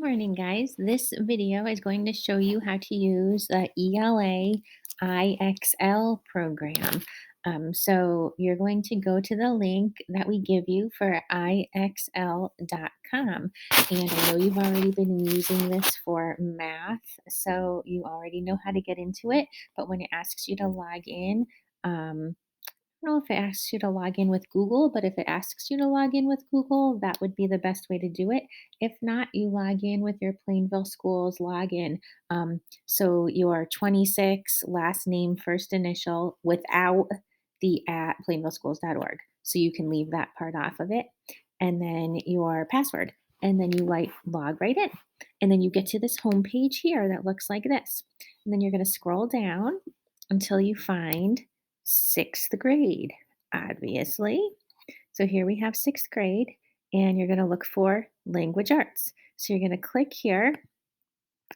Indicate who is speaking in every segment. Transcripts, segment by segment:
Speaker 1: morning, guys. This video is going to show you how to use the ELA IXL program. So you're going to go to the link that we give you for IXL.com. And I know you've already been using this for math, so you already know how to get into it. But when it asks you to log in, don't know if it asks you to log in with Google, but if it asks you to log in with Google, that would be the best way to do it. If not, you log in with your Plainville Schools login. So your 26 last name, first initial without the at plainvilleschools.org. So you can leave that part off of it. And then your password. And then you log right in. And then you get to this home page here that looks like this. And then you're going to scroll down until you find sixth grade, obviously. So here we have sixth grade, and you're going to look for language arts. So you're going to click here.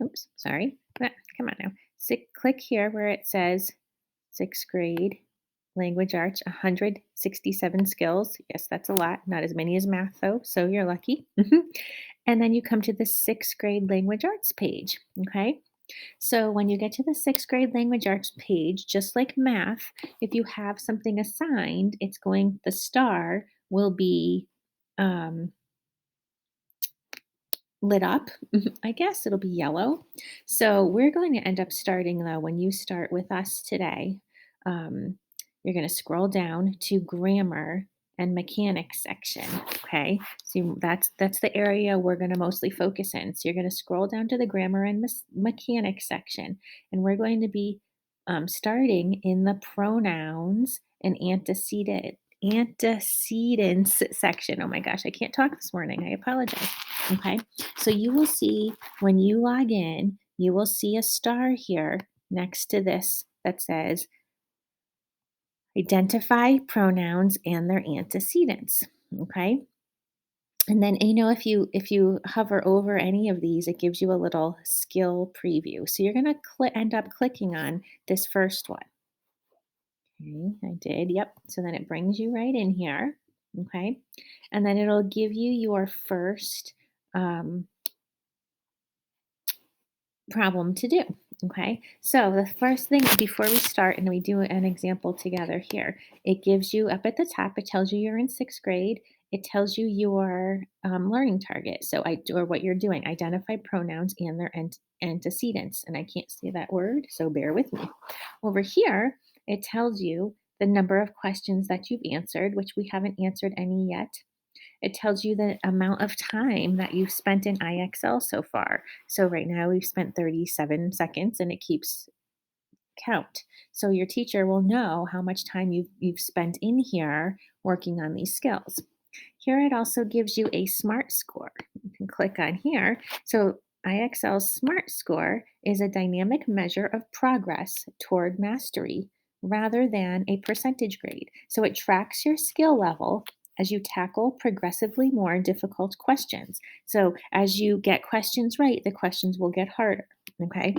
Speaker 1: Oops, sorry. Come on now. Click here where it says sixth grade language arts, 167 skills. Yes, that's a lot. Not as many as math, though, so you're lucky. And then you come to the sixth grade language arts page. Okay. So when you get to the sixth grade language arts page, just like math, if you have something assigned, the star will be um, lit up. I guess it'll be yellow. So we're going to end up starting though, when you start with us today, um, you're going to scroll down to grammar and mechanics section. Okay. So that's the area we're going to mostly focus in. So you're going to scroll down to the grammar and mechanics section, and we're going to be starting in the pronouns and antecedents section. Oh my gosh, I can't talk this morning. I apologize. Okay. So you will see when you log in, you will see a star here next to this that says identify pronouns and their antecedents. Okay. And then if you hover over any of these, it gives you a little skill preview. So you're going to end up clicking on this first one. Okay, I did. Yep. So then it brings you right in here. Okay. And then it'll give you your first problem to do. Okay, so the first thing before we start and we do an example together here, it gives you up at the top, it tells you you're in sixth grade. It tells you your learning target. So or what you're doing, identify pronouns and their antecedents. And I can't say that word, so bear with me. Over here, it tells you the number of questions that you've answered, which we haven't answered any yet. It tells you the amount of time that you've spent in IXL so far. So right now we've spent 37 seconds and it keeps count. So your teacher will know how much time you've spent in here working on these skills. Here it also gives you a SMART score. You can click on here. So IXL's SMART score is a dynamic measure of progress toward mastery rather than a percentage grade. So it tracks your skill level as you tackle progressively more difficult questions. So as you get questions right, the questions will get harder. Okay.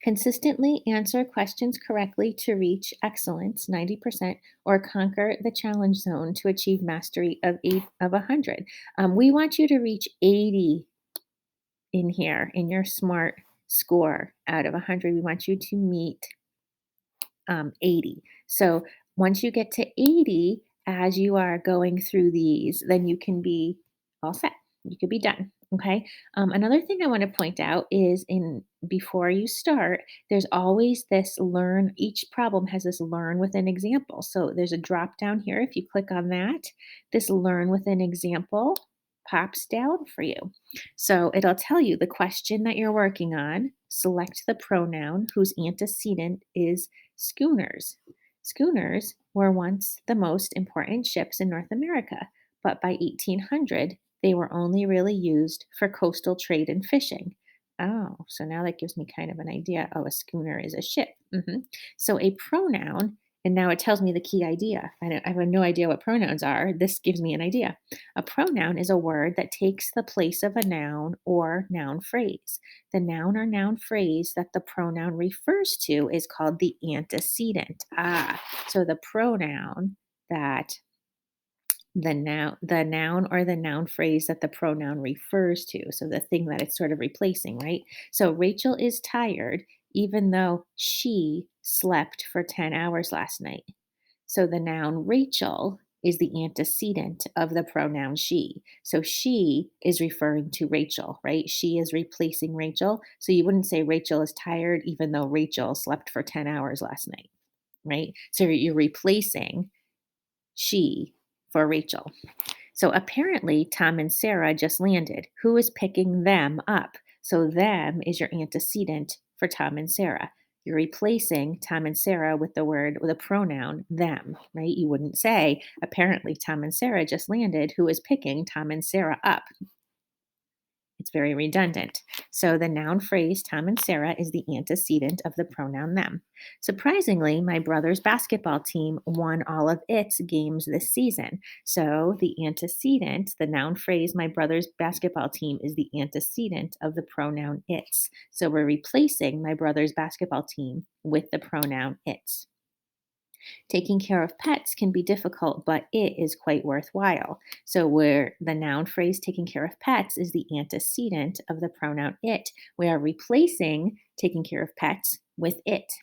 Speaker 1: Consistently answer questions correctly to reach excellence, 90%, or conquer the challenge zone to achieve mastery of 100. We want you to reach 80 in here in your SMART score out of 100. We want you to meet 80. So once you get to 80, as you are going through these, then you can be all set. You could be done. Okay. Another thing I want to point out is before you start, there's always this learn. Each problem has this learn with an example. So there's a drop down here. If you click on that, this learn with an example pops down for you. So it'll tell you the question that you're working on. Select the pronoun whose antecedent is schooners. Schooners were once the most important ships in North America, but by 1800, they were only really used for coastal trade and fishing. Oh, so now that gives me kind of an idea. Oh, a schooner is a ship. So a pronoun, and now it tells me the key idea. I have no idea what pronouns are. This gives me an idea. A pronoun is a word that takes the place of a noun or noun phrase. The noun or noun phrase that the pronoun refers to is called the antecedent. So the pronoun that the noun or the noun phrase that the pronoun refers to. So the thing that it's sort of replacing, right? So Rachel is tired even though she slept for 10 hours last night. So the noun Rachel is the antecedent of the pronoun she. So she is referring to Rachel, right? She is replacing Rachel. So you wouldn't say Rachel is tired even though Rachel slept for 10 hours last night, right? So you're replacing she for Rachel. So apparently, Tom and Sarah just landed. Who is picking them up? So, them is your antecedent for Tom and Sarah. You're replacing Tom and Sarah with the pronoun them, right? You wouldn't say, apparently, Tom and Sarah just landed. Who is picking Tom and Sarah up? It's very redundant. So the noun phrase Tom and Sarah is the antecedent of the pronoun them. Surprisingly, my brother's basketball team won all of its games this season. So the antecedent, the noun phrase my brother's basketball team is the antecedent of the pronoun its. So we're replacing my brother's basketball team with the pronoun its. Taking care of pets can be difficult, but it is quite worthwhile. So, where the noun phrase taking care of pets is the antecedent of the pronoun it, we are replacing taking care of pets with it.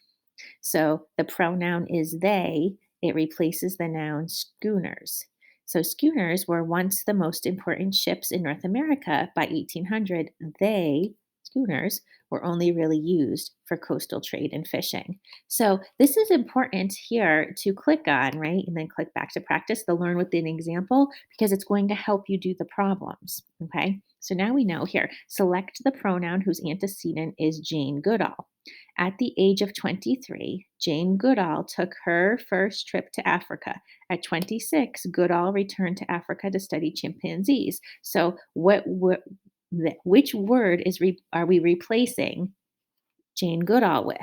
Speaker 1: So the pronoun is they, it replaces the noun schooners. So schooners were once the most important ships in North America. By 1800, they, schooners, were only really used for coastal trade and fishing. So this is important here to click on, right? And then click back to practice the learn with an example because it's going to help you do the problems. Okay. So now we know here, select the pronoun whose antecedent is Jane Goodall. At the age of 23, Jane Goodall took her first trip to Africa. At 26, Goodall returned to Africa to study chimpanzees. So, which word are we replacing Jane Goodall with?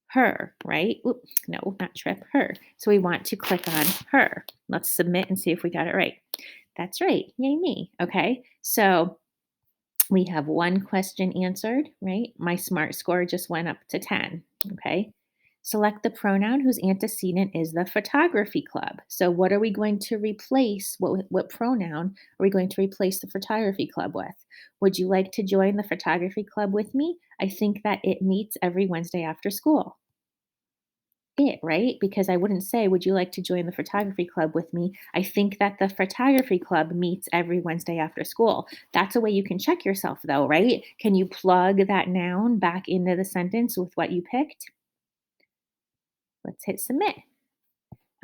Speaker 1: Her, right? Oop, no, not trip, her. So we want to click on her. Let's submit and see if we got it right. That's right. Yay, me. Okay. So we have one question answered, right? My SMART score just went up to 10. Okay. Select the pronoun whose antecedent is the photography club. So, what are we going to replace? What pronoun are we going to replace the photography club with? Would you like to join the photography club with me? I think that it meets every Wednesday after school. It, right? Because I wouldn't say, "Would you like to join the photography club with me?" I think that the photography club meets every Wednesday after school. That's a way you can check yourself, though, right? Can you plug that noun back into the sentence with what you picked? Let's hit submit.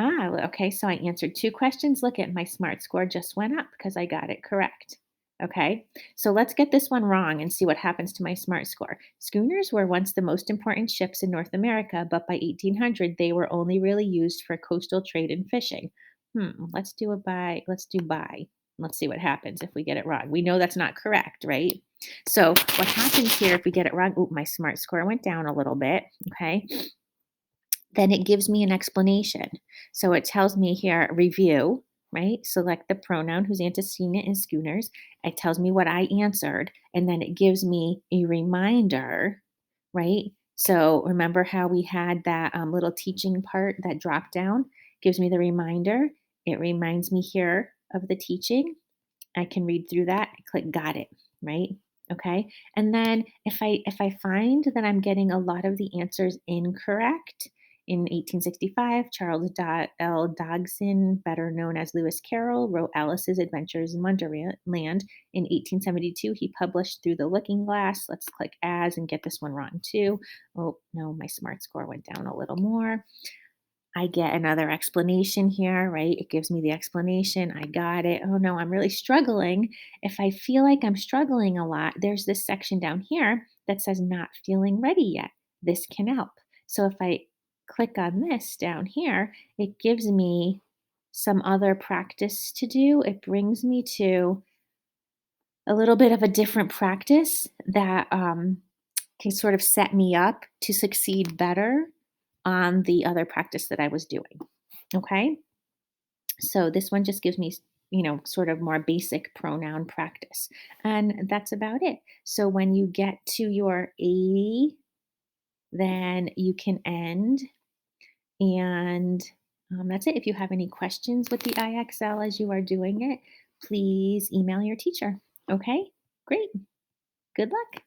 Speaker 1: Okay. So I answered two questions. Look at my SMART score just went up because I got it correct. Okay. So let's get this one wrong and see what happens to my SMART score. Schooners were once the most important ships in North America, but by 1800, they were only really used for coastal trade and fishing. Let's do a buy. Let's do buy. Let's see what happens if we get it wrong. We know that's not correct, right? So what happens here if we get it wrong? Oh, my SMART score went down a little bit. Okay. Then it gives me an explanation. So it tells me here review, right? Select the pronoun whose antecedent is schooners. It tells me what I answered, and then it gives me a reminder, right? So remember how we had that little teaching part that drop down gives me the reminder. It reminds me here of the teaching. I can read through that, click got it, right? Okay. And then if I find that I'm getting a lot of the answers incorrect, in 1865, Charles L. Dodgson, better known as Lewis Carroll, wrote Alice's Adventures in Wonderland. In 1872, he published Through the Looking Glass. Let's click as and get this one wrong too. Oh, no, my SMART score went down a little more. I get another explanation here, right? It gives me the explanation. I got it. Oh no, I'm really struggling. If I feel like I'm struggling a lot, there's this section down here that says not feeling ready yet. This can help. So if I click on this down here, it gives me some other practice to do. It brings me to a little bit of a different practice that can sort of set me up to succeed better on the other practice that I was doing. Okay. So this one just gives me, sort of more basic pronoun practice. And that's about it. So when you get to your 80, then you can end and That's it. If you have any questions with the IXL as you are doing it, please email your teacher. Okay, great. Good luck.